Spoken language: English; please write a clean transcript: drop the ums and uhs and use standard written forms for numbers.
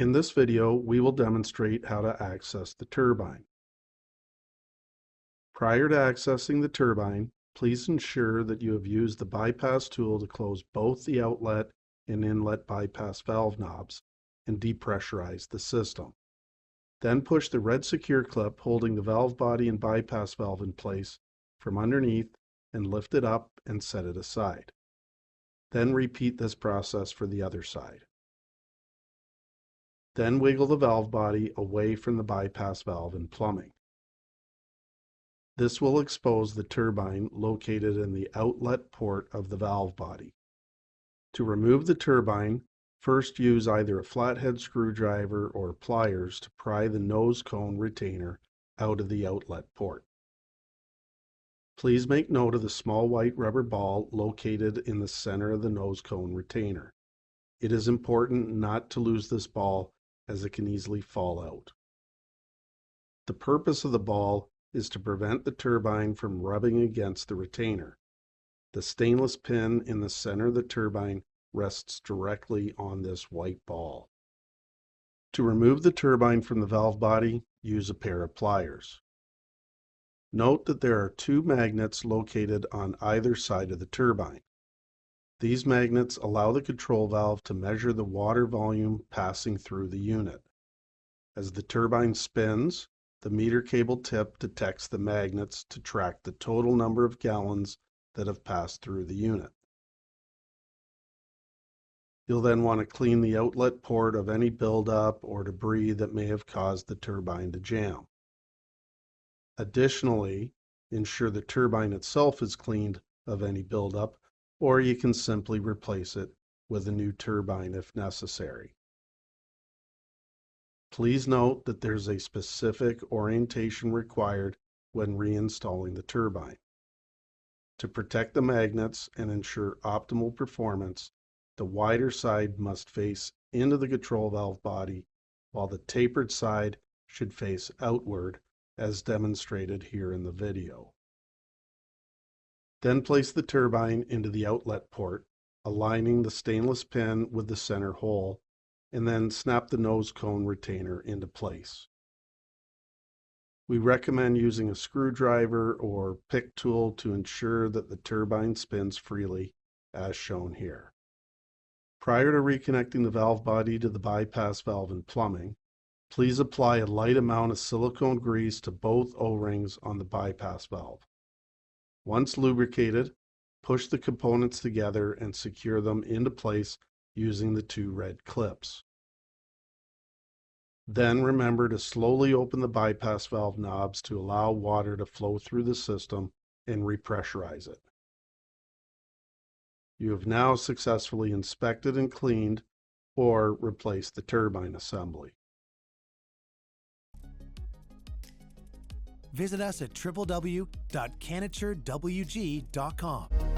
In this video, we will demonstrate how to access the turbine. Prior to accessing the turbine, please ensure that you have used the bypass tool to close both the outlet and inlet bypass valve knobs and depressurize the system. Then push the red secure clip holding the valve body and bypass valve in place from underneath and lift it up and set it aside. Then repeat this process for the other side. Then wiggle the valve body away from the bypass valve and plumbing. This will expose the turbine located in the outlet port of the valve body. To remove the turbine, first use either a flathead screwdriver or pliers to pry the nose cone retainer out of the outlet port. Please make note of the small white rubber ball located in the center of the nose cone retainer. It is important not to lose this ball as it can easily fall out. The purpose of the ball is to prevent the turbine from rubbing against the retainer. The stainless pin in the center of the turbine rests directly on this white ball. To remove the turbine from the valve body, use a pair of pliers. Note that there are two magnets located on either side of the turbine. These magnets allow the control valve to measure the water volume passing through the unit. As the turbine spins, the meter cable tip detects the magnets to track the total number of gallons that have passed through the unit. You'll then want to clean the outlet port of any buildup or debris that may have caused the turbine to jam. Additionally, ensure the turbine itself is cleaned of any buildup, or you can simply replace it with a new turbine if necessary. Please note that there's a specific orientation required when reinstalling the turbine. To protect the magnets and ensure optimal performance, the wider side must face into the control valve body, while the tapered side should face outward, as demonstrated here in the video. Then place the turbine into the outlet port, aligning the stainless pin with the center hole, and then snap the nose cone retainer into place. We recommend using a screwdriver or pick tool to ensure that the turbine spins freely, as shown here. Prior to reconnecting the valve body to the bypass valve and plumbing, please apply a light amount of silicone grease to both O-rings on the bypass valve. Once lubricated, push the components together and secure them into place using the two red clips. Then remember to slowly open the bypass valve knobs to allow water to flow through the system and repressurize it. You have now successfully inspected and cleaned or replaced the turbine assembly. Visit us at www.canaturewg.com.